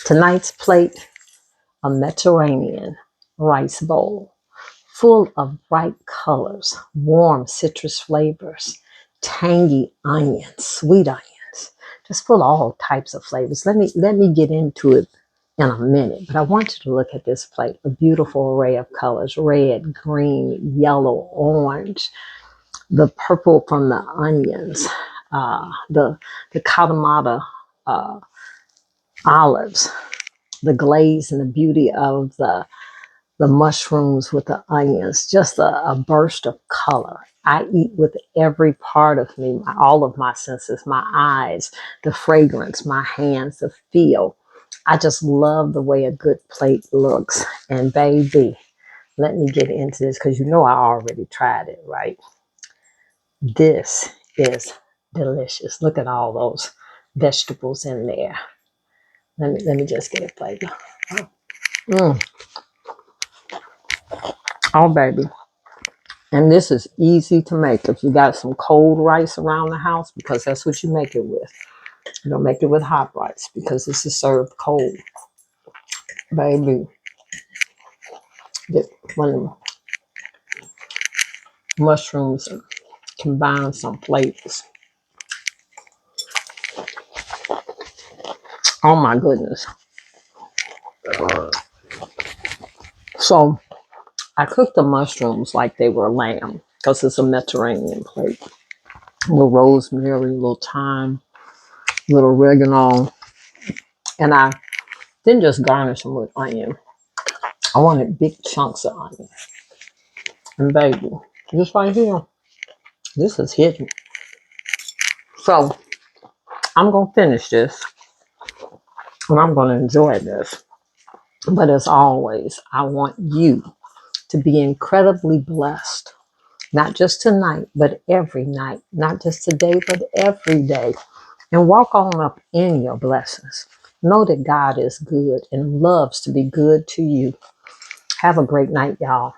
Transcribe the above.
Tonight's plate, a Mediterranean rice bowl full of bright colors, warm citrus flavors, tangy onions, sweet onions, just full of all types of flavors. Let me get into it in a minute, but I want you to look at this plate. A beautiful array of colors: red, green, yellow, orange, the purple from the onions, the Kalamata uh, olives, the glaze and the beauty of the mushrooms with the onions, just a burst of color. I eat with every part of me, all of my senses, my eyes, the fragrance, my hands, the feel. I just love the way a good plate looks. And baby, let me get into this because you know I already tried it, right? This is delicious. Look at all those vegetables in there. Let me just get a plate. Mm. Oh, baby. And this is easy to make if you got some cold rice around the house, because that's what you make it with. You don't make it with hot rice because this is served cold. Baby, get one of them mushrooms and combine some flavors. Oh my goodness. So I cooked the mushrooms like they were lamb because it's a Mediterranean plate. A little rosemary, a little thyme, a little oregano. And I didn't just garnish them with onion. I wanted big chunks of onion. And baby, this right here, this is hidden. So I'm going to finish this and I'm going to enjoy this. But as always, I want you to be incredibly blessed, not just tonight, but every night, not just today, but every day. And walk on up in your blessings. Know that God is good and loves to be good to you. Have a great night, y'all.